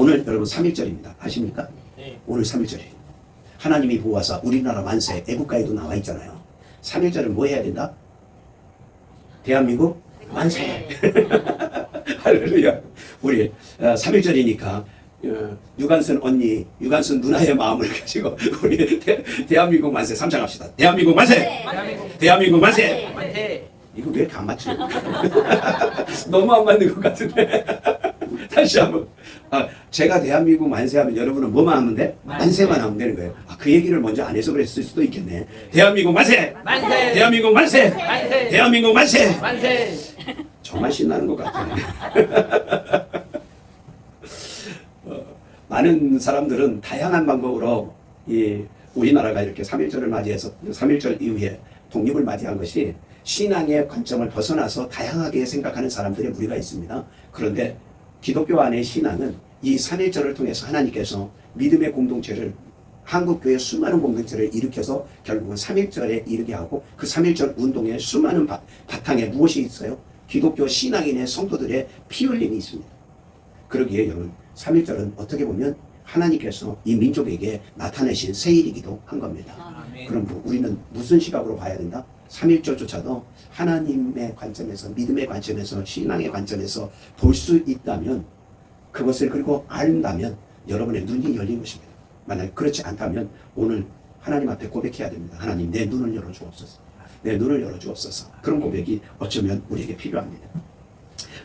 오늘 여러분 3.1절입니다. 아십니까? 네. 오늘 3.1절이에요. 하나님이 보아서 우리나라 만세, 애국가에도 나와 있잖아요. 3.1절은 뭐 해야 된다? 대한민국 만세! 할렐루야. 우리 3.1절이니까 유관순 언니, 유관순 누나의 마음을 가지고 우리 대한민국 만세 삼창합시다. 대한민국 만세! 대한민국 대한민국 만세! 만세! 이거 왜 이렇게 안 맞지? 너무 안 맞는 것 같은데. 다시 한번. 제가 대한민국 만세하면 여러분은 뭐만 하면 돼? 만세만 하면 되는 거예요. 그 얘기를 먼저 안 해서 그랬을 수도 있겠네. 대한민국 만세! 만세! 대한민국 만세! 만세! 대한민국 만세! 만세! 정말 신나는 것 같아요. 많은 사람들은 다양한 방법으로 우리나라가 이렇게 3.1절을 맞이해서 3.1절 이후에 독립을 맞이한 것이 신앙의 관점을 벗어나서 다양하게 생각하는 사람들의 무리가 있습니다. 그런데 기독교 안의 신앙은 이 3.1절을 통해서 하나님께서 믿음의 공동체를 한국교회 수많은 공동체를 일으켜서 결국은 3.1절에 이르게 하고 그 3.1절 운동의 수많은 바탕에 무엇이 있어요? 기독교 신앙인의 성도들의 피 흘림이 있습니다. 그러기에 여러분 3.1절은 어떻게 보면 하나님께서 이 민족에게 나타내신 세일이기도 한 겁니다. 그럼 우리는 무슨 시각으로 봐야 된다? 3.1절조차도 하나님의 관점에서, 믿음의 관점에서, 신앙의 관점에서 볼 수 있다면, 그것을 그리고 안다면 여러분의 눈이 열린 것입니다. 만약 그렇지 않다면 오늘 하나님 앞에 고백해야 됩니다. 하나님, 내 눈을 열어주옵소서. 내 눈을 열어주옵소서. 그런 고백이 어쩌면 우리에게 필요합니다.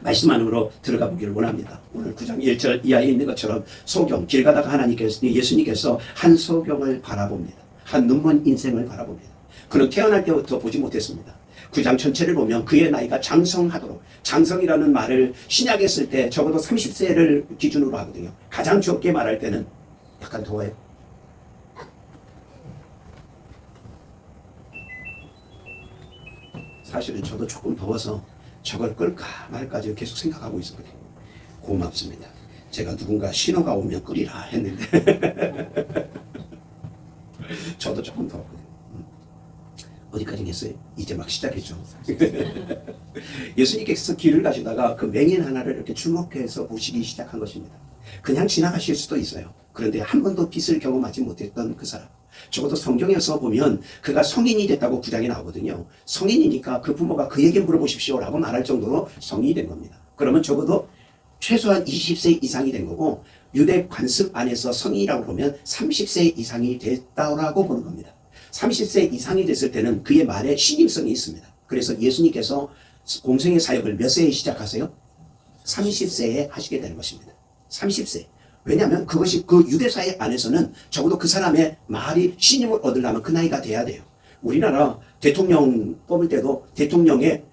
말씀 안으로 들어가 보기를 원합니다. 오늘 9장 1절 이하에 있는 것처럼 소경, 길 가다가 예수님께서 한 소경을 바라봅니다. 한 눈먼 인생을 바라봅니다. 그는 태어날 때부터 보지 못했습니다. 9장 전체를 보면 그의 나이가 장성하도록, 장성이라는 말을 신약에 쓸 때 적어도 30세를 기준으로 하거든요. 가장 적게 말할 때는 약간 더워요. 사실은 저도 조금 더워서 저걸 끌까 말까 계속 생각하고 있었거든요. 고맙습니다. 제가 누군가 신호가 오면 끓이라 했는데 저도 조금 더웠거든요. 어디까지 했어요? 이제 막 시작했죠. 예수님께서 길을 가시다가 그 맹인 하나를 이렇게 주목해서 보시기 시작한 것입니다. 그냥 지나가실 수도 있어요. 그런데 한 번도 빛을 경험하지 못했던 그 사람. 적어도 성경에서 보면 그가 성인이 됐다고 9장에 나오거든요. 성인이니까 그 부모가 그에게 물어보십시오라고 말할 정도로 성인이 된 겁니다. 그러면 적어도 최소한 20세 이상이 된 거고, 유대 관습 안에서 성인이라고 보면 30세 이상이 됐다고 보는 겁니다. 30세 이상이 됐을 때는 그의 말에 신임성이 있습니다. 그래서 예수님께서 공생의 사역을 몇 세에 시작하세요? 30세에 하시게 되는 것입니다. 30세. 왜냐하면 그것이 그 유대사회 안에서는 적어도 그 사람의 말이 신임을 얻으려면 그 나이가 돼야 돼요. 우리나라 대통령 뽑을 때도 대통령에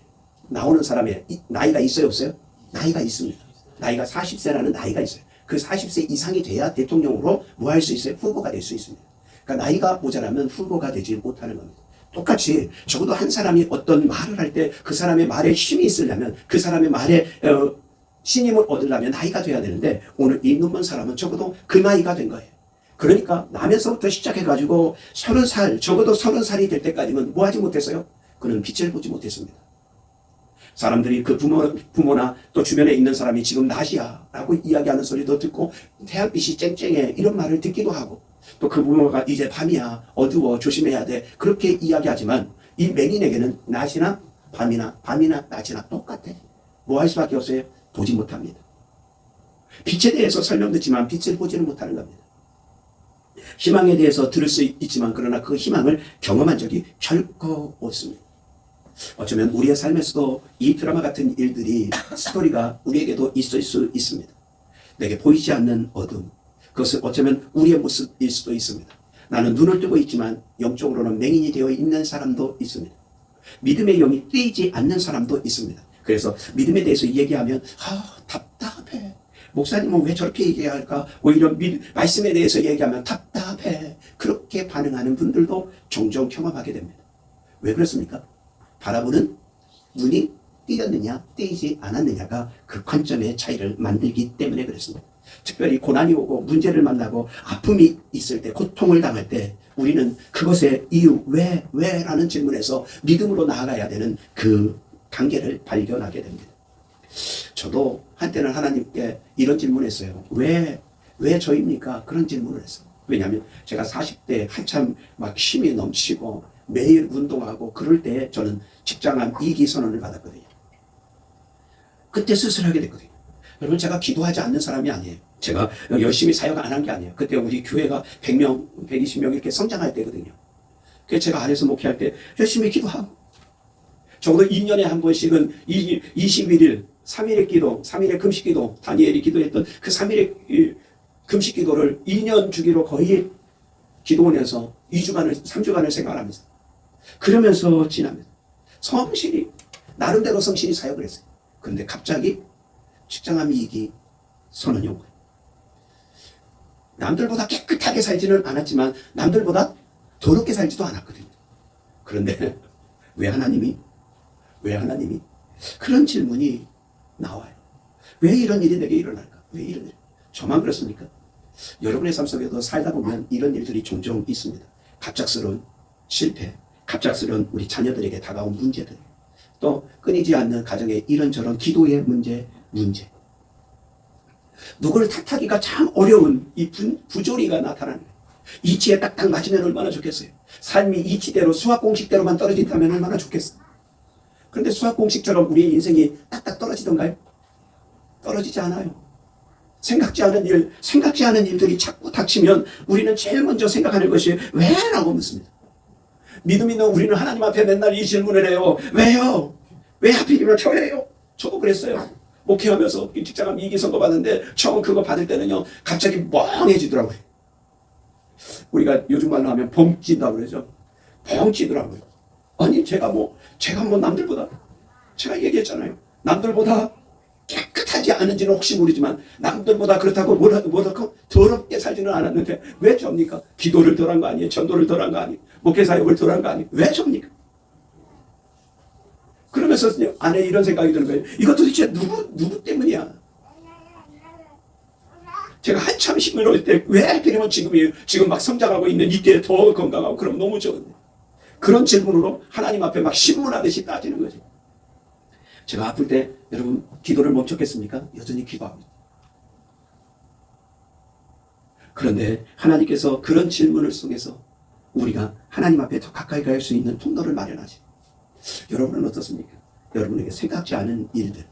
나오는 사람의 나이가 있어요, 없어요? 나이가 있습니다. 나이가 40세라는 나이가 있어요. 그 40세 이상이 돼야 대통령으로 뭐 할 수 있어요? 후보가 될 수 있습니다. 그러니까 나이가 모자라면 후보가 되지 못하는 겁니다. 똑같이 적어도 한 사람이 어떤 말을 할 때 그 사람의 말에 힘이 있으려면, 그 사람의 말에 신임을 얻으려면 나이가 돼야 되는데, 오늘 이 눈먼 사람은 적어도 그 나이가 된 거예요. 그러니까 나면서부터 시작해가지고 30살, 적어도 30살이 될 때까지는 뭐 하지 못했어요? 그는 빛을 보지 못했습니다. 사람들이 그 부모나 또 주변에 있는 사람이 지금 낮이야 라고 이야기하는 소리도 듣고, 태양빛이 쨍쨍해 이런 말을 듣기도 하고, 또 그 부모가 이제 밤이야, 어두워, 조심해야 돼, 그렇게 이야기하지만 이 맹인에게는 낮이나 밤이나 낮이나 똑같아. 뭐 할 수밖에 없어요? 보지 못합니다. 빛에 대해서 설명 듣지만 빛을 보지는 못하는 겁니다. 희망에 대해서 들을 수 있지만 그러나 그 희망을 경험한 적이 결코 없습니다. 어쩌면 우리의 삶에서도 이 드라마 같은 일들이, 스토리가 우리에게도 있을 수 있습니다. 내게 보이지 않는 어둠, 그것은 어쩌면 우리의 모습일 수도 있습니다. 나는 눈을 뜨고 있지만 영적으로는 맹인이 되어 있는 사람도 있습니다. 믿음의 영이 뜨이지 않는 사람도 있습니다. 그래서 믿음에 대해서 얘기하면 답답해. 목사님은 왜 저렇게 얘기할까? 오히려 말씀에 대해서 얘기하면 답답해. 그렇게 반응하는 분들도 종종 경험하게 됩니다. 왜 그렇습니까? 바라보는 눈이 띄었느냐 띄지 않았느냐가 그 관점의 차이를 만들기 때문에 그렇습니다. 특별히 고난이 오고 문제를 만나고 아픔이 있을 때, 고통을 당할 때 우리는 그것의 이유, 왜라는 질문에서 믿음으로 나아가야 되는 그 단계를 발견하게 됩니다. 저도 한때는 하나님께 이런 질문을 했어요. 왜 왜 저입니까? 그런 질문을 했어요. 왜냐하면 제가 40대 한참 막 힘이 넘치고 매일 운동하고 그럴 때 저는 직장암 2기 선언을 받았거든요. 그때 수술하게 됐거든요. 여러분, 제가 기도하지 않는 사람이 아니에요. 제가 열심히 사역 안 한 게 아니에요. 그때 우리 교회가 100명, 120명 이렇게 성장할 때거든요. 그래서 제가 안에서 목회할 때 열심히 기도하고, 적어도 2년에 한 번씩은 21일, 3일의 기도, 3일의 금식 기도, 다니엘이 기도했던 그 3일의 금식 기도를 2년 주기로 거의 기도원에서 2주간을, 3주간을 생각하면서 그러면서 지나면서 성실히, 나름대로 성실히 사역을 했어요. 그런데 갑자기 직장암 2기 선언이 온 거예요. 남들보다 깨끗하게 살지는 않았지만 남들보다 더럽게 살지도 않았거든요. 그런데 왜 하나님이 그런 질문이 나와요. 왜 이런 일이 내게 일어날까? 왜 이런 일? 저만 그렇습니까? 여러분의 삶 속에도 살다 보면 이런 일들이 종종 있습니다. 갑작스러운 실패, 갑작스러운 우리 자녀들에게 다가온 문제들, 또 끊이지 않는 가정의 이런저런 기도의 문제. 누구를 탓하기가 참 어려운 이 부조리가 나타나는 거예요. 이치에 딱딱 맞으면 얼마나 좋겠어요. 삶이 이치대로 수학 공식대로만 떨어진다면 얼마나 좋겠어요. 그런데 수학 공식처럼 우리의 인생이 딱딱 떨어지던가요? 떨어지지 않아요. 생각지 않은 일들이 자꾸 닥치면 우리는 제일 먼저 생각하는 것이 왜? 라고 묻습니다. 믿음 있는 우리는 하나님 앞에 맨날 이 질문을 해요. 왜요? 왜 하필이면 저예요? 저도 그랬어요. 목회하면서 직장암 2기 선거 받는데 처음 그거 받을 때는요, 갑자기 멍해지더라고요. 우리가 요즘 말로 하면 벙찐다고 그러죠. 벙찌더라고요. 아니, 제가 남들보다, 제가 얘기했잖아요. 남들보다 깨끗하지 않은지는 혹시 모르지만 남들보다 그렇다고 뭐라고 더럽게 살지는 않았는데 왜 접니까? 기도를 덜 한 거 아니에요? 전도를 덜 한 거 아니에요? 목회사역을 덜 한 거 아니에요? 왜 접니까? 그러면서 안에 이런 생각이 드는 거예요. 이거 도대체 누구 때문이야? 제가 한참 힘을 얻을 때 왜 하필이면 지금 막 성장하고 있는 이때에 더 건강하고 그럼 너무 좋은데. 그런 질문으로 하나님 앞에 막 신문하듯이 따지는 거죠. 제가 아플 때 여러분 기도를 멈췄겠습니까? 여전히 기도하고 있어요. 그런데 하나님께서 그런 질문을 통해서 우리가 하나님 앞에 더 가까이 갈 수 있는 통로를 마련하시. 여러분은 어떻습니까? 여러분에게 생각지 않은 일들,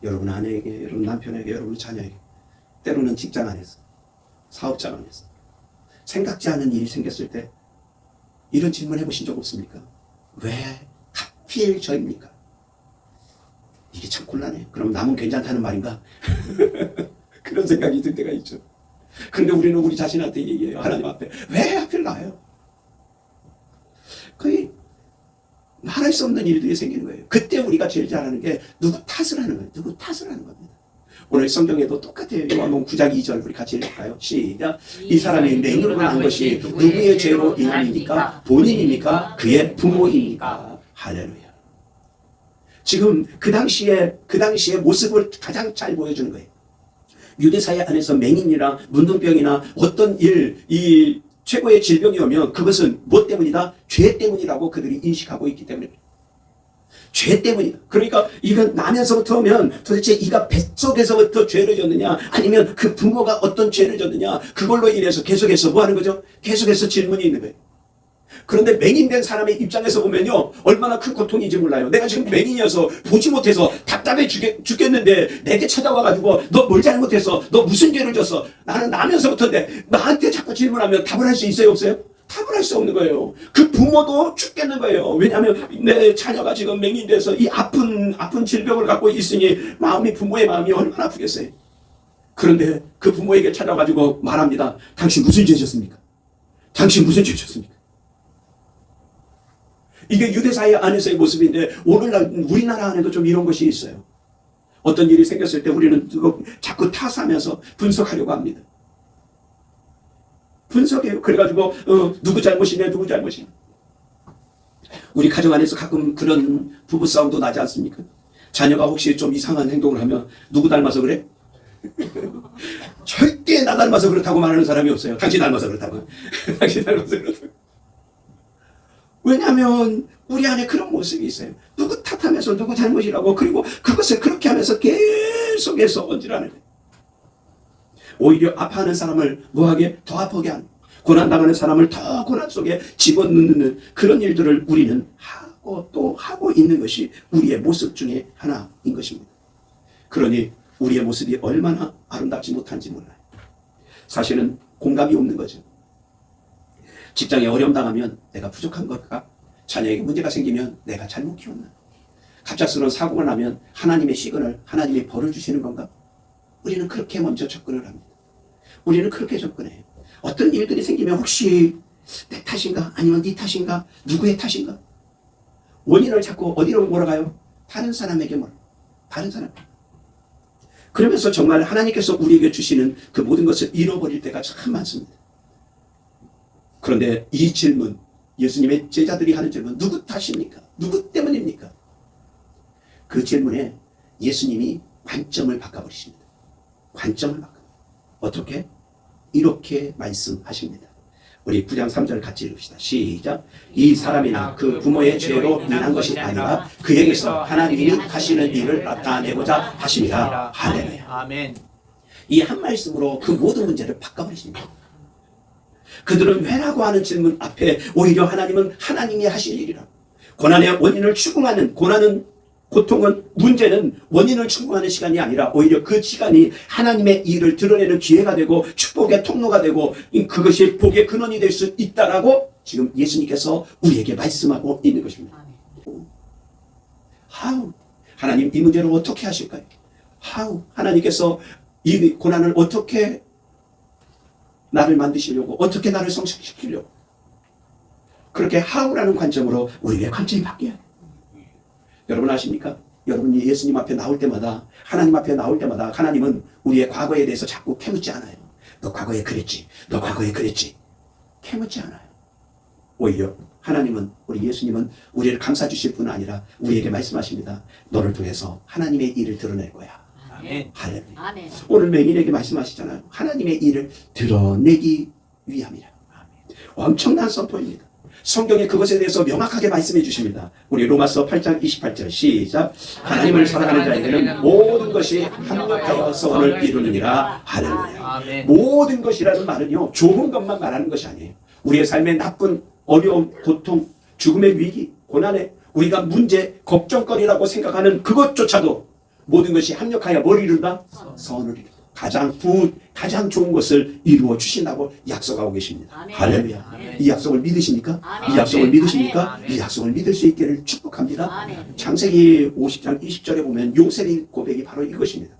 여러분 아내에게, 여러분 남편에게, 여러분 자녀에게, 때로는 직장 안에서, 사업장 안에서 생각지 않은 일이 생겼을 때 이런 질문 해보신 적 없습니까? 왜 하필 저입니까? 이게 참 곤란해요. 그럼 남은 괜찮다는 말인가? 그런 생각이 들 때가 있죠. 그런데 우리는 우리 자신한테 얘기해요. 하나님 앞에 왜 하필 나예요? 거의 말할 수 없는 일들이 생기는 거예요. 그때 우리가 제일 잘하는 게 누구 탓을 하는 거예요. 누구 탓을 하는 겁니다. 오늘 성경에도 똑같아요. 요한복음 9장 2절 우리 같이 읽을까요? 시작. 이 사람이 맹인으로 난 것이 누구의 죄로 인함입니까? 본인입니까? 그의 부모입니까? 할렐루야. 지금 그 당시의 모습을 가장 잘 보여주는 거예요. 유대사회 안에서 맹인이나 문둥병이나 어떤 이 최고의 질병이 오면 그것은 뭐 때문이다? 죄 때문이라고 그들이 인식하고 있기 때문입니다. 죄 때문이다. 그러니까 이건 나면서부터 오면 도대체 이가 뱃속에서부터 죄를 졌느냐 아니면 그 부모가 어떤 죄를 졌느냐 그걸로 인해서 계속해서 뭐 하는 거죠? 계속해서 질문이 있는 거예요. 그런데 맹인된 사람의 입장에서 보면요 얼마나 큰 고통인지 몰라요. 내가 지금 맹인이어서 보지 못해서 답답해 죽겠는데 내게 찾아와가지고 너 뭘 잘못했어? 너 무슨 죄를 졌어? 나는 나면서부터인데 나한테 자꾸 질문하면 답을 할 수 있어요 없어요? 답을 할 수 없는 거예요. 그 부모도 죽겠는 거예요. 왜냐하면 내 자녀가 지금 맹인돼서 이 아픈 질병을 갖고 있으니 부모의 마음이 얼마나 아프겠어요. 그런데 그 부모에게 찾아가지고 말합니다. 당신 무슨 죄 졌습니까? 당신 무슨 죄 졌습니까? 이게 유대사회 안에서의 모습인데 오늘날 우리나라 안에도 좀 이런 것이 있어요. 어떤 일이 생겼을 때 우리는 자꾸 탓하면서 분석하려고 합니다. 분석해요. 그래가지고 누구 잘못이냐 누구 잘못이냐. 우리 가정 안에서 가끔 그런 부부싸움도 나지 않습니까? 자녀가 혹시 좀 이상한 행동을 하면 누구 닮아서 그래? 절대 나 닮아서 그렇다고 말하는 사람이 없어요. 당신 닮아서 그렇다고. 당신 닮아서 그렇다고. 왜냐하면 우리 안에 그런 모습이 있어요. 누구 탓하면서 누구 잘못이라고 그리고 그것을 그렇게 하면서 계속해서 언질하는 거예요. 오히려 아파하는 사람을 뭐하게? 더 아프게 하는, 고난당하는 사람을 더 고난 속에 집어넣는 그런 일들을 우리는 하고 또 하고 있는 것이 우리의 모습 중에 하나인 것입니다. 그러니 우리의 모습이 얼마나 아름답지 못한지 몰라요. 사실은 공감이 없는 거죠. 직장에 어려움 당하면 내가 부족한 걸까? 자녀에게 문제가 생기면 내가 잘못 키웠나? 갑작스러운 사고가 나면 하나님의 시그널, 하나님의 벌을 주시는 건가? 우리는 그렇게 먼저 접근을 합니다. 우리는 그렇게 접근해요. 어떤 일들이 생기면 혹시 내 탓인가? 아니면 네 탓인가? 누구의 탓인가? 원인을 찾고 어디로 몰아가요? 다른 사람에게 몰아. 다른 사람. 그러면서 정말 하나님께서 우리에게 주시는 그 모든 것을 잃어버릴 때가 참 많습니다. 그런데 이 질문, 예수님의 제자들이 하는 질문, 누구 탓입니까? 누구 때문입니까? 그 질문에 예수님이 관점을 바꿔버리십니다. 관점을 바꿔. 어떻게? 이렇게 말씀하십니다. 우리 9장 3절 같이 읽읍시다. 시작. 이 사람이나 그 부모의 죄로 인한 것이 아니라 그에게서 하나님이 하시는 일을 나타내고자 하심이라. 할렐루야. 아멘. 이 한 말씀으로 그 모든 문제를 바꿔버리십니다. 그들은 왜라고 하는 질문 앞에 오히려 하나님은 하나님이 하실 일이라. 고난의 원인을 추궁하는, 고통은, 문제는 원인을 추궁하는 시간이 아니라 오히려 그 시간이 하나님의 일을 드러내는 기회가 되고 축복의 통로가 되고 그것이 복의 근원이 될 수 있다라고 지금 예수님께서 우리에게 말씀하고 있는 것입니다. How? 하나님 이 문제를 어떻게 하실까요? How? 하나님께서 이 고난을 어떻게 나를 만드시려고, 어떻게 나를 성숙시키려고. 그렇게 how라는 관점으로 우리의 관점이 바뀌어요. 여러분 아십니까? 여러분이 예수님 앞에 나올 때마다, 하나님 앞에 나올 때마다 하나님은 우리의 과거에 대해서 자꾸 캐묻지 않아요. 너 과거에 그랬지. 너 과거에 그랬지. 캐묻지 않아요. 오히려 하나님은, 우리 예수님은 우리를 감싸주실 뿐 아니라 우리에게 말씀하십니다. 너를 통해서 하나님의 일을 드러낼 거야. 아멘. 할렐루야. 아멘. 오늘 맹인에게 말씀하시잖아요. 하나님의 일을 드러내기 위함이라. 엄청난 선포입니다. 성경에 그것에 대해서 명확하게 말씀해 주십니다. 우리 로마서 8장 28절 시작. 하나님을 사랑하는 자에게는 모든 것이 합력하여 선을 이루느니라. 할렐루야. 아멘. 모든 것이라는 말은요, 좋은 것만 말하는 것이 아니에요. 우리의 삶의 나쁜 어려움, 고통, 죽음의 위기, 고난에 우리가 문제, 걱정거리라고 생각하는 그것조차도 모든 것이 합력하여 뭘 이룬다? 선을 이룬다. 가장 좋은 것을 이루어 주신다고 약속하고 계십니다. 아멘. 할렐루야. 아멘. 이 약속을 믿으십니까? 아멘. 이 약속을 아멘. 믿으십니까? 아멘. 이 약속을 믿을 수 있기를 축복합니다. 아멘. 창세기 50장 20절에 보면 요셉의 고백이 바로 이것입니다.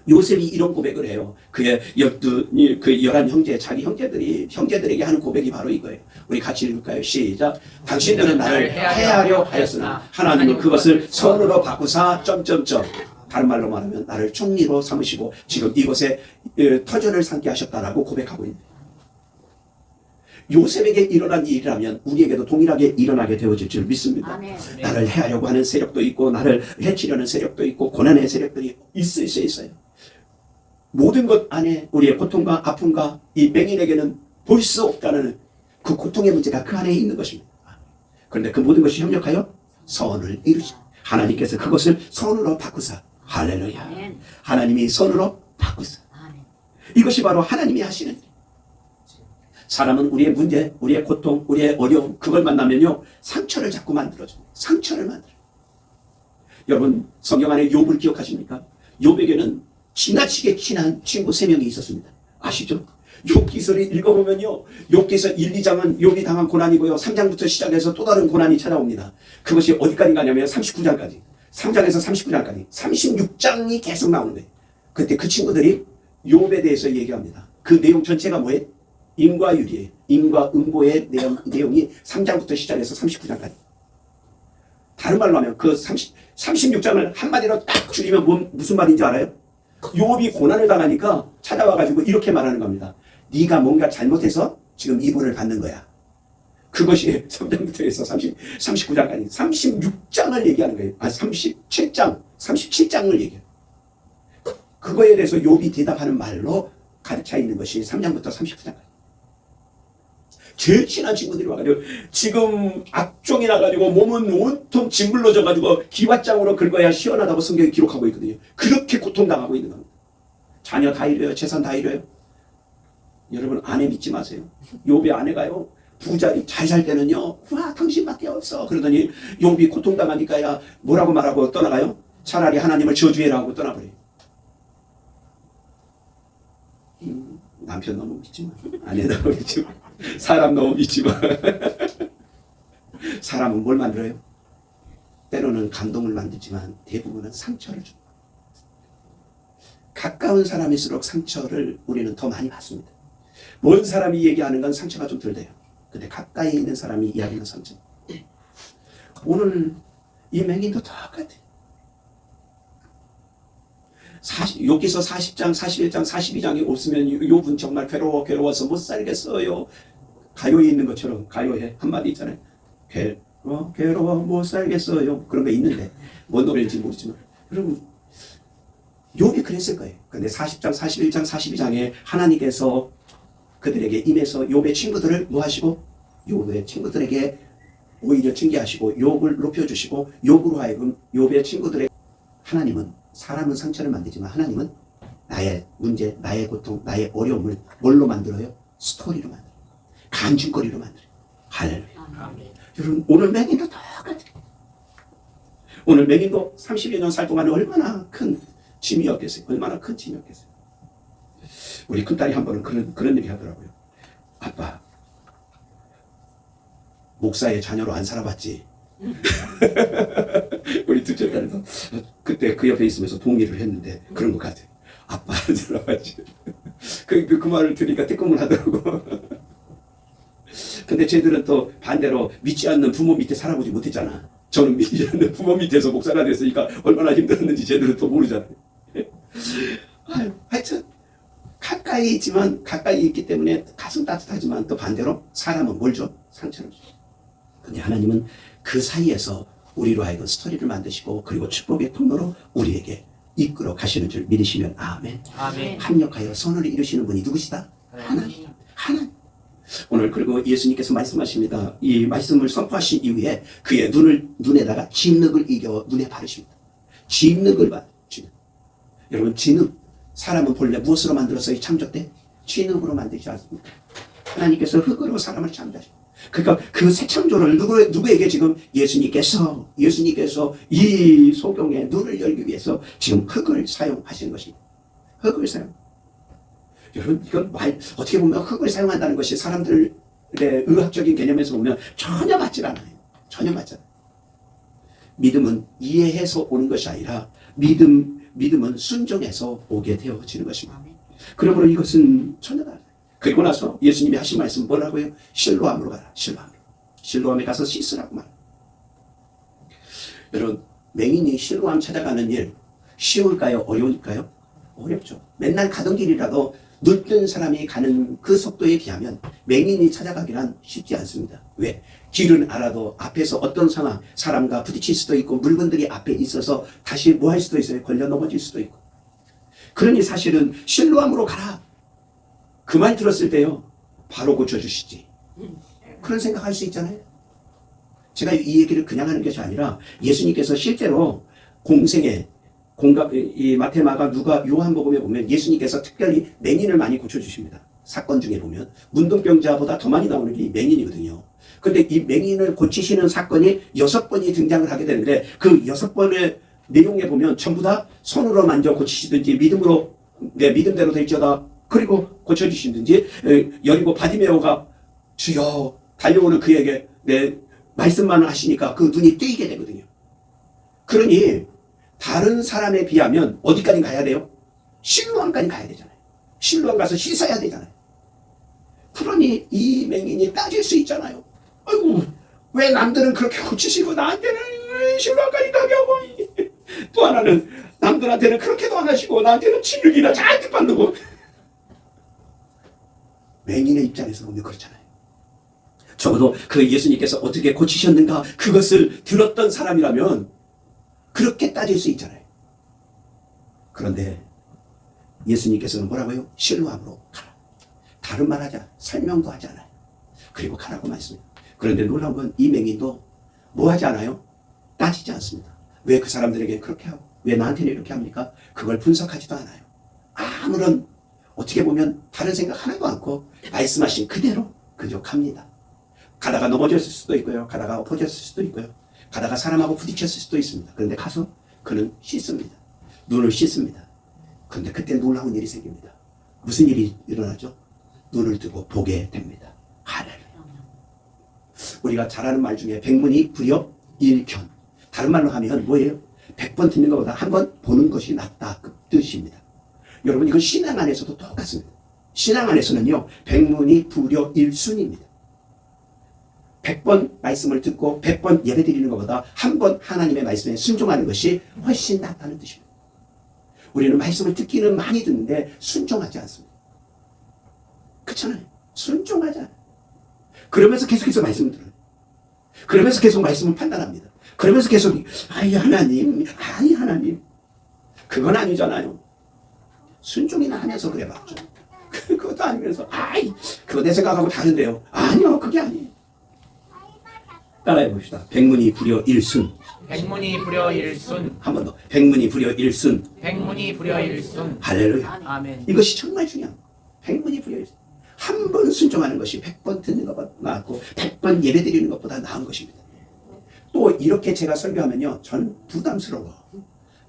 요셉이 이런 고백을 해요. 그의 11 형제, 자기 형제들에게 하는 고백이 바로 이거예요. 우리 같이 읽을까요? 시작. 당신들은 나를 해하려 하였으나 하나님은 그것을 선으로 바꾸사 점점점. 다른 말로 말하면 나를 총리로 삼으시고 지금 이곳에 터전을 삼게 하셨다라고 고백하고 있는. 요셉에게 일어난 일이라면 우리에게도 동일하게 일어나게 되어질 줄 믿습니다. 아멘. 나를 해하려고 하는 세력도 있고 나를 해치려는 세력도 있고 고난의 세력들이 있을 수 있어요. 모든 것 안에 우리의 고통과 아픔과 이 맹인에게는 볼 수 없다는 그 고통의 문제가 그 안에 있는 것입니다. 그런데 그 모든 것이 협력하여 선을 이루시. 하나님께서 그것을 선으로 바꾸사. 할렐루야. 아멘. 하나님이 선으로 바꾸사. 아멘. 이것이 바로 하나님이 하시는 일. 사람은 우리의 문제, 우리의 고통, 우리의 어려움 그걸 만나면요 상처를 자꾸 만들어줘요. 상처를 만들어요. 여러분 성경 안에 욥을 기억하십니까? 욥에게는 지나치게 친한 친구 3명이 있었습니다. 아시죠? 욥기서를 읽어보면요 욥기서 1, 2장은 욥이 당한 고난이고요 3장부터 시작해서 또 다른 고난이 찾아옵니다. 그것이 어디까지 가냐면 39장까지 3장에서 39장까지 36장이 계속 나오는 거예요. 그때 그 친구들이 욥에 대해서 얘기합니다. 그 내용 전체가 뭐예요? 인과율이에요. 인과응보의 내용이 3장부터 시작해서 39장까지. 다른 말로 하면 그 36장을 한마디로 딱 줄이면 무슨 말인지 알아요? 욥이 고난을 당하니까 찾아와가지고 이렇게 말하는 겁니다. 네가 뭔가 잘못해서 지금 이 벌을 받는 거야. 그것이 3장부터 해서 39장까지 36장을 얘기하는 거예요. 37장을 얘기해요. 그거에 대해서 욥이 대답하는 말로 가득 차 있는 것이 3장부터 39장까지. 제일 친한 친구들이 와가지고 지금 악종이 나가지고 몸은 온통 짓물러져가지고 기왓장으로 긁어야 시원하다고 성경이 기록하고 있거든요. 그렇게 고통당하고 있는 겁니다. 자녀 다 잃어요. 재산 다 잃어요. 여러분 아내 믿지 마세요. 욥의 아내가요. 부자리 잘 살 때는요. 와 당신밖에 없어. 그러더니 욥이 고통당하니까야 뭐라고 말하고 떠나가요? 차라리 하나님을 저주해라 하고 떠나버려요. 남편 너무 믿지 마. 아내 너무 믿지 마. 사람 너무 믿지 마. 사람은 뭘 만들어요? 때로는 감동을 만들지만 대부분은 상처를 줍니다. 가까운 사람일수록 상처를 우리는 더 많이 받습니다. 먼 사람이 얘기하는 건 상처가 좀 덜 돼요. 근데 가까이 있는 사람이 이야기하는 상처. 오늘 이 맹인도 똑같아요. 욥기서 40장, 41장, 42장이 없으면 욥은 정말 괴로워서 못 살겠어요. 가요에 있는 것처럼 가요에 한마디 있잖아요. 괴로워 못 살겠어요. 그런 거 있는데 뭔 노래인지 모르지만 여러분 욥이 그랬을 거예요. 근데 40장, 41장, 42장에 하나님께서 그들에게 임해서 욥의 친구들을 뭐 하시고 욥의 친구들에게 오히려 징계하시고 욥을 높여주시고 욥으로 하여금 욥의 친구들의 하나님은 사람은 상처를 만들지만 하나님은 나의 문제, 나의 고통, 나의 어려움을 뭘로 만들어요? 스토리로 만들어요. 간증거리로 만들어요. 할렐루야. 여러분 오늘 맹인도 똑같아요. 오늘 맹인도 30여 년 살 동안 얼마나 큰 짐이었겠어요. 얼마나 큰 짐이었겠어요. 우리 큰딸이 한 번은 그런 얘기 하더라고요. 아빠 목사의 자녀로 안 살아봤지. 우리 둘째 딸도 그때 그 옆에 있으면서 동의를 했는데 그런 것 같아요. 아빠 안 살아봤지. 그 말을 들으니까 뜨끔을 하더라고. 근데 쟤들은 또 반대로 믿지 않는 부모 밑에 살아보지 못했잖아. 저는 믿지 않는 부모 밑에서 목사가 됐으니까 얼마나 힘들었는지 쟤들은 또 모르잖아요. 하여튼 가까이 있지만 가까이 있기 때문에 가슴 따뜻하지만 또 반대로 사람은 뭘 줘? 상처를 줘. 근데 하나님은 그 사이에서 우리로 하여금 스토리를 만드시고 그리고 축복의 통로로 우리에게 이끌어 가시는 줄 믿으시면 아멘. 아멘. 합력하여 선을 이루시는 분이 누구시다? 하나님. 하나님. 오늘 그리고 예수님께서 말씀하십니다. 이 말씀을 선포하신 이후에 그의 눈에다가 진흙을 이겨 눈에 바르십니다. 진흙을 바르십니다. 여러분 진흙 사람은 본래 무엇으로 만들었어요? 창조 때? 진흙으로 만들지 않습니까? 하나님께서 흙으로 사람을 창조하십니다. 그러니까 그 새 창조를 누구에게 지금 예수님께서 이 소경의 눈을 열기 위해서 지금 흙을 사용하시는 것입니다. 흙을 사용. 여러분 이건 어떻게 보면 흙을 사용한다는 것이 사람들의 의학적인 개념에서 보면 전혀 맞질 않아요. 전혀 맞지 않아요. 믿음은 이해해서 오는 것이 아니라 믿음은 순종해서 오게 되어지는 것입니다. 그러므로 이것은 전혀 다르다. 그리고 나서 예수님이 하신 말씀 뭐라고요? 실로암으로 가라. 실로암에 가서 씻으라고 말. 여러분 맹인이 실로암 찾아가는 일 쉬울까요? 어려울까요? 어렵죠. 맨날 가던 길이라도 늙은 사람이 가는 그 속도에 비하면 맹인이 찾아가기란 쉽지 않습니다. 왜? 길은 알아도 앞에서 어떤 상황, 사람과 부딪힐 수도 있고 물건들이 앞에 있어서 다시 뭐 할 수도 있어요. 걸려 넘어질 수도 있고. 그러니 사실은 실로암으로 가라. 그 말 들었을 때요. 바로 고쳐주시지. 그런 생각할 수 있잖아요. 제가 이 얘기를 그냥 하는 것이 아니라 예수님께서 실제로 공생에 이 마태마가 누가 요한복음에 보면 예수님께서 특별히 맹인을 많이 고쳐주십니다. 사건 중에 보면 문둥병자보다 더 많이 나오는 게 맹인이거든요. 근데 이 맹인을 고치시는 사건이 6번이 등장을 하게 되는데 그 6번의 내용에 보면 전부 다 손으로 만져 고치시든지 믿음으로 내 믿음대로 될지어다 그리고 고쳐주시든지 여리고 바디메오가 주여 달려오는 그에게 내 말씀만 하시니까 그 눈이 뜨이게 되거든요. 그러니 다른 사람에 비하면 어디까지 가야 돼요? 실로암까지 가야 되잖아요. 실로암 가서 씻어야 되잖아요. 그러니 이 맹인이 따질 수 있잖아요. 아이고 왜 남들은 그렇게 고치시고 나한테는 실로암까지 가게 하고 또 하나는 남들한테는 그렇게도 안 하시고 나한테는 진흙이나 잔뜩 바르고 맹인의 입장에서 보면 그렇잖아요. 적어도 그 예수님께서 어떻게 고치셨는가 그것을 들었던 사람이라면 그렇게 따질 수 있잖아요. 그런데 예수님께서는 뭐라고요? 실로암으로 가라. 다른 말 하지 않아요. 설명도 하지 않아요. 그리고 가라고 말씀해요. 그런데 놀라운 건 이 맹인도 뭐 하지 않아요? 따지지 않습니다. 왜 그 사람들에게 그렇게 하고 왜 나한테는 이렇게 합니까? 그걸 분석하지도 않아요. 아무런 어떻게 보면 다른 생각 하나도 않고 말씀하신 그대로 그저 갑니다. 가다가 넘어졌을 수도 있고요. 가다가 엎어졌을 수도 있고요. 가다가 사람하고 부딪혔을 수도 있습니다. 그런데 가서 그는 씻습니다. 눈을 씻습니다. 그런데 그때 놀라운 일이 생깁니다. 무슨 일이 일어나죠? 눈을 뜨고 보게 됩니다. 할렐루야. 우리가 잘 아는 말 중에 백문이 불여일견. 다른 말로 하면 뭐예요? 100번 듣는 것보다 한 번 보는 것이 낫다. 그 뜻입니다. 여러분, 이건 신앙 안에서도 똑같습니다. 신앙 안에서는요, 백문이 불여일순입니다. 100번 말씀을 듣고 100번 예배 드리는 것보다 한 번 하나님의 말씀에 순종하는 것이 훨씬 낫다는 뜻입니다. 우리는 말씀을 듣기는 많이 듣는데 순종하지 않습니다. 그렇잖아요. 순종하지 않아요. 그러면서 계속해서 말씀을 들어요. 그러면서 계속 말씀을 판단합니다. 그러면서 계속 아이 하나님, 아이 하나님. 그건 아니잖아요. 순종이나 하면서 그래 봤죠. 그것도 아니면서 아이 그거 내 생각하고 다른데요. 아니요, 그게 아니에요. 따라해 봅시다. 백문이 불여일순. 백문이 불여일순. 한 번 더. 백문이 불여일순. 백문이 불여일순. 할렐루야. 아멘. 이것이 정말 중요한 거예요. 백문이 불여일순. 한 번 순종하는 것이 100번 듣는 것보다 낫고 100번 예배 드리는 것보다 나은 것입니다. 또 이렇게 제가 설교하면요, 전 부담스러워.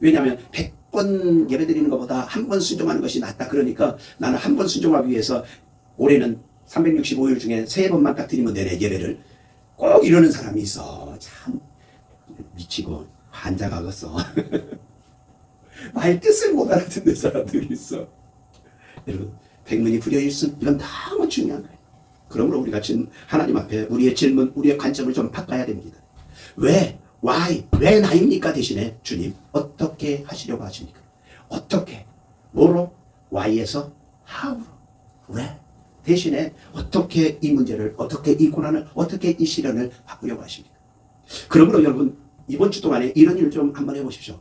왜냐하면 100번 예배 드리는 것보다 한 번 순종하는 것이 낫다. 그러니까 나는 한 번 순종하기 위해서 올해는 365일 중에 3번만 딱 드리면 되네, 예배를. 꼭 이러는 사람이 있어. 참 미치고 환장하겠어. 말 뜻을 못 알아듣는 사람들이 있어. 여러분, 백문이 불여일순, 이건 너무 중요한 거예요. 그러므로 우리가 지금 하나님 앞에 우리의 질문, 우리의 관점을 좀 바꿔야 됩니다. 왜? Why? 왜 나입니까? 대신에 주님 어떻게 하시려고 하십니까? 어떻게? 뭐로? Why에서 How로. 왜? 대신에 어떻게 이 문제를, 어떻게 이 고난을, 어떻게 이 시련을 바꾸려고 하십니까? 그러므로 여러분, 이번 주 동안에 이런 일 좀 한번 해보십시오.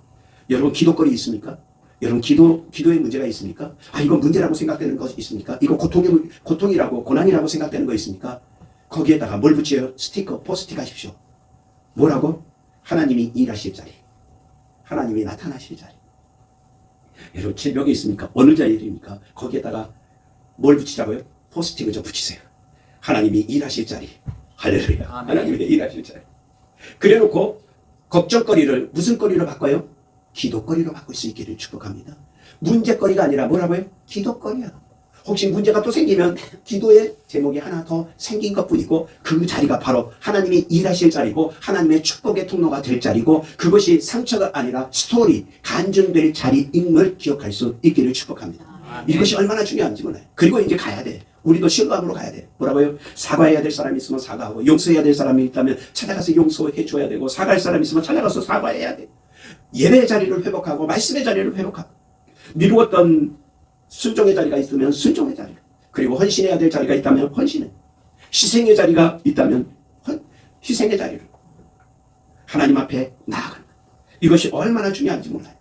여러분, 기도거리 있습니까? 여러분, 기도의 문제가 있습니까? 아, 이거 문제라고 생각되는 것이 있습니까? 이거 고통이라고, 고난이라고 생각되는 거 있습니까? 거기에다가 뭘 붙여요? 스티커, 포스트잇 하십시오. 뭐라고? 하나님이 일하실 자리. 하나님이 나타나실 자리. 여러분, 질병이 있습니까? 어느 자리입니까? 거기에다가 뭘 붙이자고요? 포스팅을 좀 붙이세요. 하나님이 일하실 자리. 할렐루야. 하나님의 일하실 자리. 그래 놓고 걱정거리를 무슨 거리로 바꿔요? 기도거리로 바꿀 수 있기를 축복합니다. 문제거리가 아니라 뭐라고요? 기도거리야. 혹시 문제가 또 생기면 기도의 제목이 하나 더 생긴 것뿐이고 그 자리가 바로 하나님이 일하실 자리고 하나님의 축복의 통로가 될 자리고 그것이 상처가 아니라 스토리, 간증될 자리임을 기억할 수 있기를 축복합니다. 이것이 얼마나 중요한지 몰라요. 그리고 이제 가야 돼. 우리도 신뢰함으로 가야 돼. 뭐라고요? 사과해야 될 사람이 있으면 사과하고 용서해야 될 사람이 있다면 찾아가서 용서해 줘야 되고 사과할 사람이 있으면 찾아가서 사과해야 돼. 예배의 자리를 회복하고 말씀의 자리를 회복하고 미루었던 순종의 자리가 있으면 순종의 자리, 그리고 헌신해야 될 자리가 있다면 헌신해, 희생의 자리가 있다면 희생의 자리를 하나님 앞에 나아가는, 이것이 얼마나 중요한지 몰라요.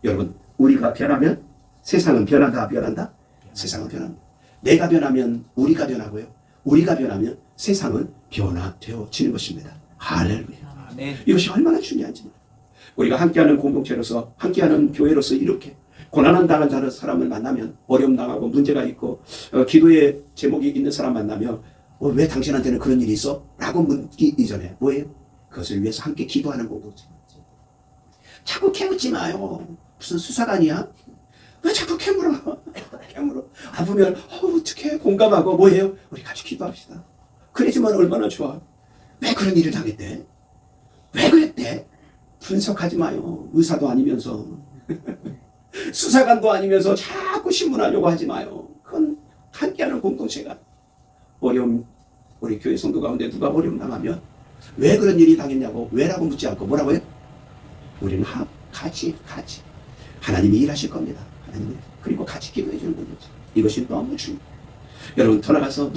여러분, 우리가 변하면 세상은 변한다. 변한다? 세상은 변합니다. 내가 변하면 우리가 변하고요, 우리가 변하면 세상은 변화되어지는 것입니다. 할렐루야. 아멘. 이것이 얼마나 중요한지 몰라요. 우리가 함께하는 공동체로서, 함께하는 교회로서 이렇게 고난을 당한 사람을 만나면, 어려움 당하고 문제가 있고 기도의 제목이 있는 사람 만나면 왜 당신한테는 그런 일이 있어? 라고 묻기 이전에 뭐예요? 그것을 위해서 함께 기도하는 공동체. 자꾸 캐묻지 마요. 무슨 수사관이야? 왜 자꾸 캐물어? 캐물어. 아프면 어떻게 공감하고 뭐예요? 우리 같이 기도합시다. 그래지만 얼마나 좋아. 왜 그런 일을 당했대? 왜 그랬대? 분석하지 마요. 의사도 아니면서 수사관도 아니면서 자꾸 신문하려고 하지 마요. 그건 함께하는 공동체가. 어려움, 우리 교회 성도 가운데 누가 어려움 당하면 왜 그런 일이 당했냐고 왜라고 묻지 않고 뭐라고요? 우리는 같이 하나님이 일하실 겁니다. 하나님이. 그리고 같이 기도해 주는 거죠. 이것이 너무 중요해요. 여러분, 더 나가서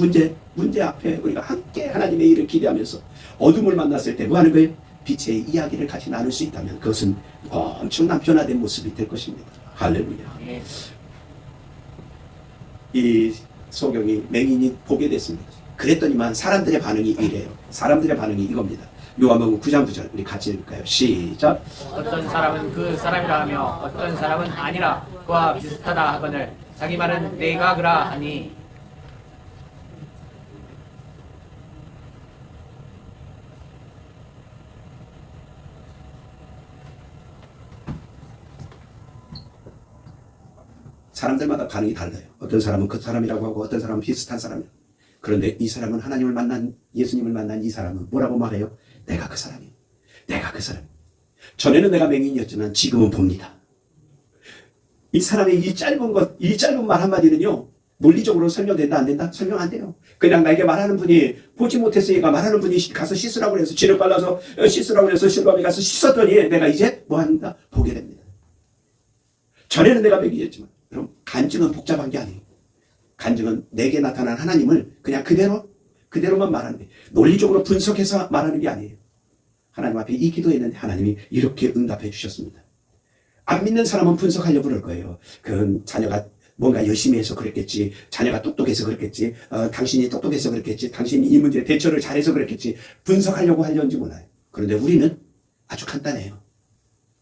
문제 앞에 우리가 함께 하나님의 일을 기대하면서 어둠을 만났을 때 뭐 하는 거예요? 빛의 이야기를 같이 나눌 수 있다면 그것은 엄청난 변화된 모습이 될 것입니다. 할렐루야. 이 소경이 맹인이 보게 됐습니다. 그랬더니만 사람들의 반응이 이래요. 사람들의 반응이 이겁니다. 요한복음 9장 9절 우리 같이 읽을까요? 시작. 어떤 사람은 그 사람이라 하며 어떤 사람은 아니라 것과 비슷하다 하거늘 자기 말은 내가 그라 하니 사람들마다 반응이 달라요. 어떤 사람은 그 사람이라고 하고 어떤 사람은 비슷한 사람이에요. 그런데 이 사람은 하나님을 만난, 예수님을 만난 이 사람은 뭐라고 말해요? 내가 그 사람이에요. 내가 그 사람. 전에는 내가 맹인이었지만 지금은 봅니다. 이 사람의 이 짧은 말 한마디는요, 논리적으로 설명된다, 안 된다? 설명 안 돼요. 그냥 나에게 말하는 분이, 보지 못했으니까 말하는 분이 가서 씻으라고 해서, 진을 발라서 씻으라고 해서 실로암에 가서 씻었더니 내가 이제 뭐 합니다? 보게 됩니다. 전에는 내가 맹인이었지만, 그럼 간증은 복잡한 게 아니에요. 간증은 내게 나타난 하나님을 그냥 그대로만 말하는 거예요. 논리적으로 분석해서 말하는 게 아니에요. 하나님 앞에 이 기도했는데 하나님이 이렇게 응답해 주셨습니다. 안 믿는 사람은 분석하려고 그럴 거예요. 그 자녀가 뭔가 열심히 해서 그랬겠지. 자녀가 똑똑해서 그랬겠지. 당신이 똑똑해서 그랬겠지. 당신이 이 문제에 대처를 잘해서 그랬겠지. 분석하려고 하려는지 몰라요. 그런데 우리는 아주 간단해요.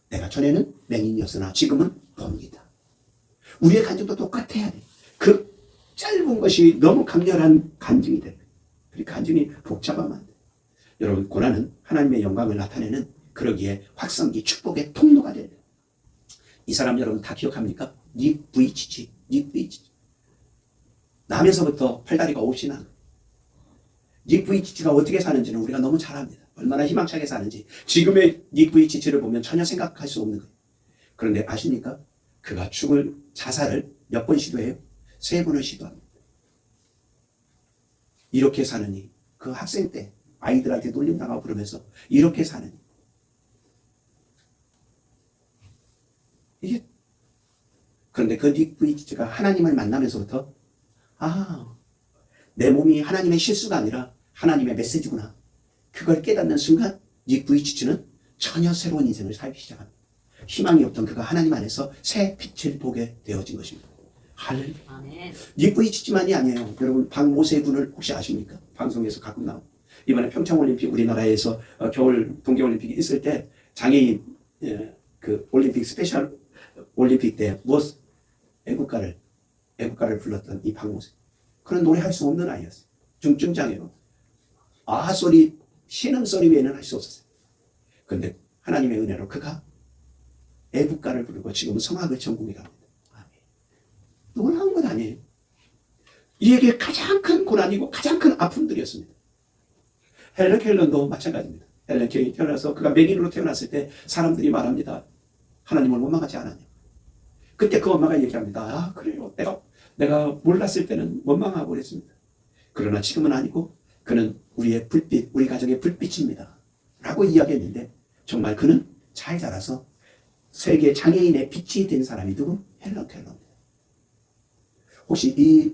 내가 전에는 맹인이었으나 지금은 봅니다. 우리의 간증도 똑같아야 돼. 그 짧은 것이 너무 강렬한 간증이 돼. 그 간증이 복잡하면 안 돼. 여러분, 고난은 하나님의 영광을 나타내는, 그러기에 확성기 축복의 통로가 돼요. 이 사람 여러분 다 기억합니까? 닉 부이치치. 남에서부터 팔다리가 없이 난 닉 부이치치가 어떻게 사는지는 우리가 너무 잘 압니다. 얼마나 희망차게 사는지. 지금의 닉 부이치치를 보면 전혀 생각할 수 없는 거예요. 그런데 아십니까? 그가 자살을 몇 번 시도해요? 3번을 시도합니다. 이렇게 사느니, 그 학생 때 아이들한테 놀림당하고 그러면서 이렇게 사느니. 그런데 그 닉 부이치치가 하나님을 만나면서부터, 내 몸이 하나님의 실수가 아니라 하나님의 메시지구나. 그걸 깨닫는 순간 닉 부이치치는 전혀 새로운 인생을 살기 시작합니다. 희망이 없던 그가 하나님 안에서 새 빛을 보게 되어진 것입니다. 할렐루야. 닉 부이치치만이 아니에요. 여러분, 박모세 군을 혹시 아십니까? 방송에서 가끔 나오고. 이번에 평창올림픽 우리나라에서 동계올림픽이 있을 때 장애인 그 올림픽 스페셜 올림픽 때 애국가를 불렀던 이 박모세. 그런 노래 할 수 없는 아이였어요. 중증장애로. 소리, 신음소리 외에는 할 수 없었어요. 그런데 하나님의 은혜로 그가 애국가를 부르고 지금은 성악을 전공해 갑니다. 놀라운 것 아니에요. 이에게 가장 큰 고난이고 가장 큰 아픔들이었습니다. 헬렌 켈런도 마찬가지입니다. 헬렌 켈런이 태어나서 그가 맹인으로 태어났을 때 사람들이 말합니다. 하나님을 원망하지 않았냐. 그때 그 엄마가 얘기합니다. 그래요. 내가 몰랐을 때는 원망하고 그랬습니다. 그러나 지금은 아니고 그는 우리의 불빛, 우리 가정의 불빛입니다. 라고 이야기했는데 정말 그는 잘 자라서 세계 장애인의 빛이 된 사람이 누구? 헬렌 켈러입니다. 혹시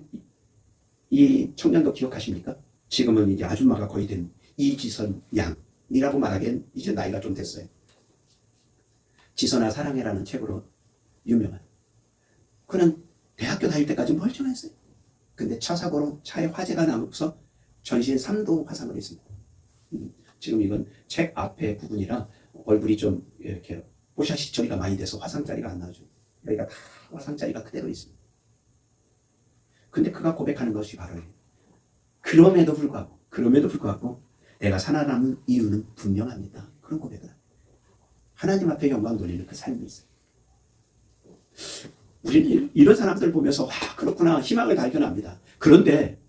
이 청년도 기억하십니까? 지금은 이제 아줌마가 거의 된 이지선 양이라고 말하기엔 이제 나이가 좀 됐어요. 지선아 사랑해라는 책으로 유명한. 그는 대학교 다닐 때까지 멀쩡했어요. 근데 차 사고로 차에 화재가 나서 전신 3도 화상을 했습니다. 지금 이건 책 앞에 부분이라 얼굴이 좀 이렇게 뽀샤시 처리가 많이 돼서 화상자리가 안 나오죠. 여기가 다 화상자리가 그대로 있습니다. 근데 그가 고백하는 것이 바로 그럼에도 불구하고 내가 살아남은 이유는 분명합니다. 그런 고백을 합니다. 하나님 앞에 영광 돌리는 그 삶이 있어요. 우리는 이런 사람들 보면서 그렇구나 희망을 발견합니다. 그런데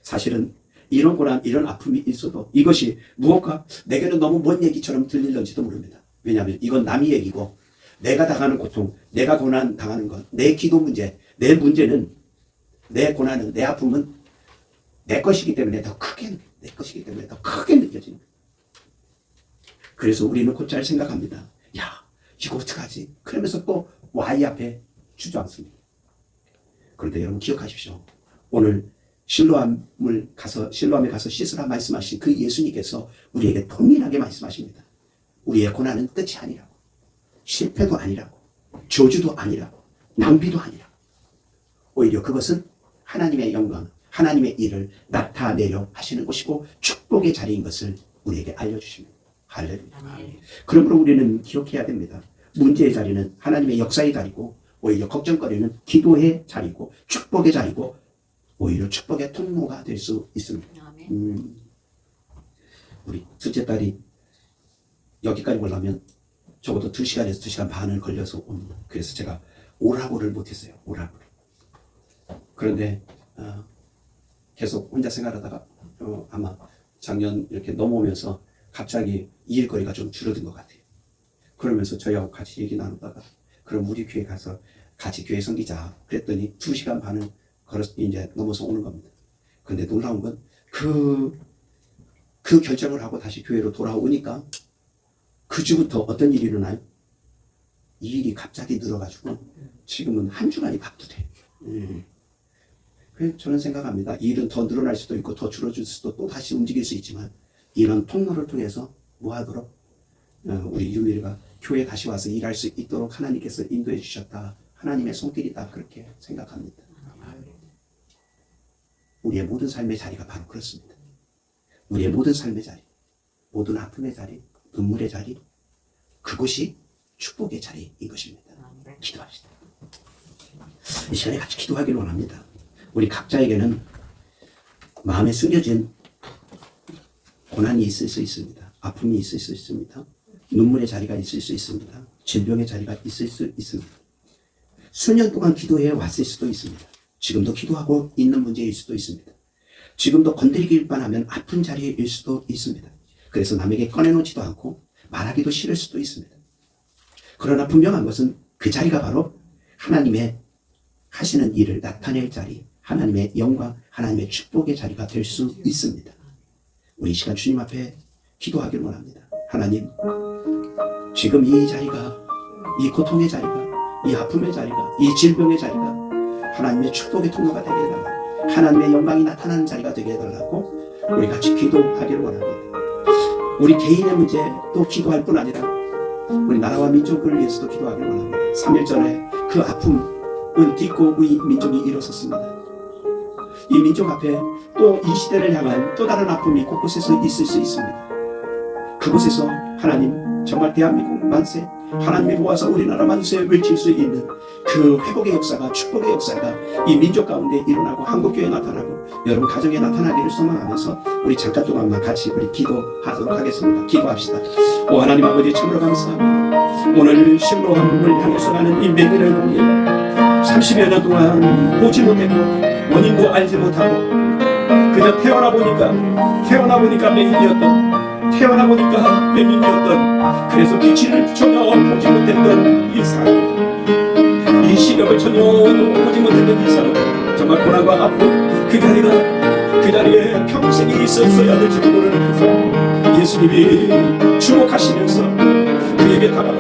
사실은 이런 고난, 이런 아픔이 있어도 이것이 무엇과 내게는 너무 먼 얘기처럼 들릴런지도 모릅니다. 왜냐하면 이건 남의 얘기고 내가 당하는 고통, 내가 고난 당하는 것, 내 기도 문제, 내 문제는, 내 고난은, 내 아픔은 내 것이기 때문에 더 크게 느껴지는 거예요. 그래서 우리는 곧잘 생각합니다. 이거 어떡하지? 그러면서 또 Y 앞에 주저앉습니다. 그런데 여러분 기억하십시오. 오늘 실로암에 가서 씻으라 말씀하신 그 예수님께서 우리에게 동일하게 말씀하십니다. 우리의 고난은 끝이 아니라고. 실패도 아니라고. 저주도 아니라고. 낭비도 아니라고. 오히려 그것은 하나님의 영광, 하나님의 일을 나타내려 하시는 것이고 축복의 자리인 것을 우리에게 알려주십니다. 할렐루야. 그러므로 우리는 기억해야 됩니다. 문제의 자리는 하나님의 역사의 자리고 오히려 걱정거리는 기도의 자리고 축복의 자리고 오히려 축복의 통로가 될 수 있습니다. 우리 둘째 딸이 여기까지 오려면 적어도 2시간에서 2시간 반을 걸려서 옵니다. 그래서 제가 오라고를 못했어요. 오라고를. 그런데 계속 혼자 생활하다가 아마 작년 이렇게 넘어오면서 갑자기 일거리가 좀 줄어든 것 같아요. 그러면서 저희하고 같이 얘기 나누다가 그럼 우리 교회 가서 같이 교회 섬기자 그랬더니 2시간 반을 걸어서 이제 넘어서 오는 겁니다. 그런데 놀라운 건 그 결정을 하고 다시 교회로 돌아오니까 그 주부터 어떤 일이 일어나요? 이 일이 갑자기 늘어가지고 지금은 한 주간이 바쁘대. 그래서 저는 생각합니다. 이 일은 더 늘어날 수도 있고 더 줄어들 수도 또 다시 움직일 수 있지만 이런 통로를 통해서 뭐 하도록 우리 유미르가 교회에 다시 와서 일할 수 있도록 하나님께서 인도해 주셨다. 하나님의 손길이다. 그렇게 생각합니다. 우리의 모든 삶의 자리가 바로 그렇습니다. 우리의 모든 삶의 자리, 모든 아픔의 자리, 눈물의 자리, 그곳이 축복의 자리인 것입니다. 기도합시다. 이 시간에 같이 기도하기를 원합니다. 우리 각자에게는 마음에 숨겨진 고난이 있을 수 있습니다. 아픔이 있을 수 있습니다. 눈물의 자리가 있을 수 있습니다. 질병의 자리가 있을 수 있습니다. 수년 동안 기도해 왔을 수도 있습니다. 지금도 기도하고 있는 문제일 수도 있습니다. 지금도 건드리기만 하면 아픈 자리일 수도 있습니다. 그래서 남에게 꺼내놓지도 않고 말하기도 싫을 수도 있습니다. 그러나 분명한 것은 그 자리가 바로 하나님의 하시는 일을 나타낼 자리, 하나님의 영광, 하나님의 축복의 자리가 될 수 있습니다. 우리 이 시간 주님 앞에 기도하기를 원합니다. 하나님, 지금 이 자리가, 이 고통의 자리가, 이 아픔의 자리가, 이 질병의 자리가 하나님의 축복의 통로가 되게 해달라고, 하나님의 영광이 나타나는 자리가 되게 해달라고 우리 같이 기도하기를 원합니다. 우리 개인의 문제도 기도할 뿐 아니라 우리 나라와 민족을 위해서도 기도하기를 원합니다. 3일 전에 그 아픔을 딛고 우리 민족이 일어섰습니다. 이 민족 앞에 또 이 시대를 향한 또 다른 아픔이 곳곳에서 있을 수 있습니다. 그곳에서 하나님 정말 대한민국 만세, 하나님이 모아서 우리나라 만세 외칠 수 있는 그 회복의 역사가, 축복의 역사가 이 민족 가운데 일어나고 한국교회에 나타나고 여러분 가정에 나타나기를 소망하면서 우리 잠깐 동안만 같이 우리 기도하도록 하겠습니다. 기도합시다. 오 하나님 아버지 참으로 감사합니다. 오늘 실로함을 향해서 가는 이 맹인을 봅니다. 30여 년 동안 보지 못했고 원인도 알지 못하고 그저 태어나 보니까 맹인이었던 그래서 빛을 전혀 보지 못했던 이 사람, 이 시력을 전혀 보지 못했던 이 사람, 정말 고난과 아픔 그 자리에 평생이 있었어야 될지도 모르는 그 사람, 예수님이 주목하시면서 그에게 다가가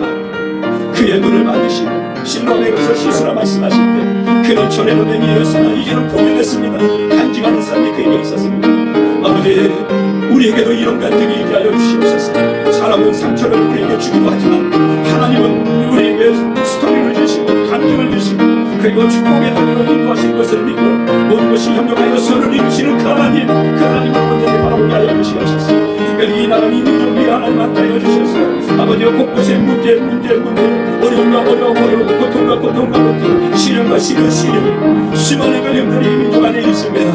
그의 눈을 만지시고 실로암에 가서 시수라 말씀하실 때 그는 전에는 맹인이었으나 이제는 복이 됐습니다. 간증하는 사람이 그에게 있었습니다. 아버지, 우리에게도 이런 간증이 있게 하여 주시옵소서. 사람은 상처를 우리에게 주기도 하지만 하나님은 우리에게 스토리를 주시고 간증을 주시고 그리고 축복의 하늘로 인도하신 것을 믿고 모든 것이 협력하여 선을 이루시는 그 하나님을 먼저 바라보게 하여 주시옵소서. 특별히 이 나라 이 민족 위에 하나님 맡겨 주셔서 아버지와 곳곳의 문제 어려움과 고통과 고통 시련과 시련 수많은 걸림들이 민족 안에 있습니다.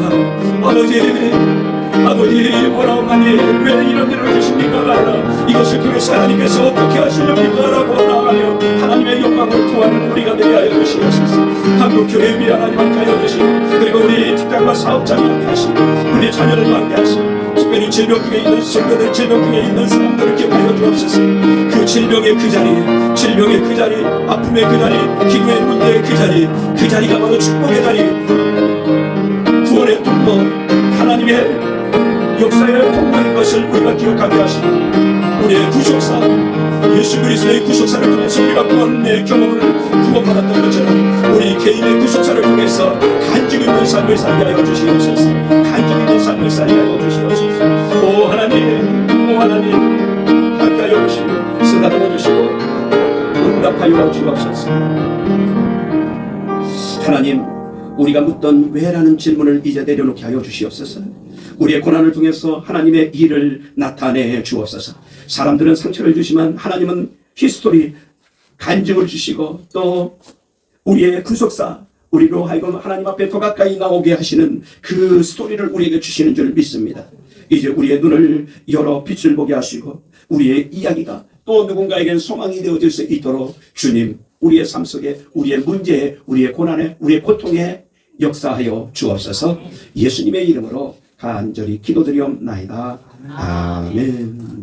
아버지 뭐라오나니 왜 이런 일을 주십니까? 이것을 통해서 하나님께서 어떻게 하시렵니까? 라고 나아가며 하나님의 영광을 구하는 우리가 되게 하여 주시옵소서. 한국교회 위에 하나님 함께 하여 주시고 그리고 우리 직장과 사업장이 함께 하시고 우리 자녀를 함께 하시고 특별히 질병 중에 있는 성도들, 질병 중에 있는 사람들을 기억하여 주옵소서. 그 질병의 그 자리, 아픔의 그 자리, 기도의 문제의 그 자리가 바로 축복의 자리, 구원의 통로, 하나님의 역사의 통로인 것을 우리가 기억하게 하시고 우리의 구속사, 예수 그리스도의 구속사를 통해서 우리가 구원의 경험을 구원받았던 것처럼 우리 개인의 구속사를 통해서 간증 있는 삶을 살게 하여 주시옵소서. 간증 있는 삶을 살게 하여 주시옵소서. 오 하나님 함께 하여 주시고 쓰다듬어 주시고 응답하여 주옵소서. 하나님, 우리가 묻던 왜라는 질문을 이제 내려놓게 하여 주시옵소서. 우리의 고난을 통해서 하나님의 일을 나타내 주옵소서. 사람들은 상처를 주시면 하나님은 히스토리, 간증을 주시고 또 우리의 구속사, 우리로 하여금 하나님 앞에 더 가까이 나오게 하시는 그 스토리를 우리에게 주시는 줄 믿습니다. 이제 우리의 눈을 열어 빛을 보게 하시고 우리의 이야기가 또 누군가에겐 소망이 되어질 수 있도록 주님, 우리의 삶 속에, 우리의 문제에, 우리의 고난에, 우리의 고통에 역사하여 주옵소서. 예수님의 이름으로 간절히 기도드리옵나이다. 아멘.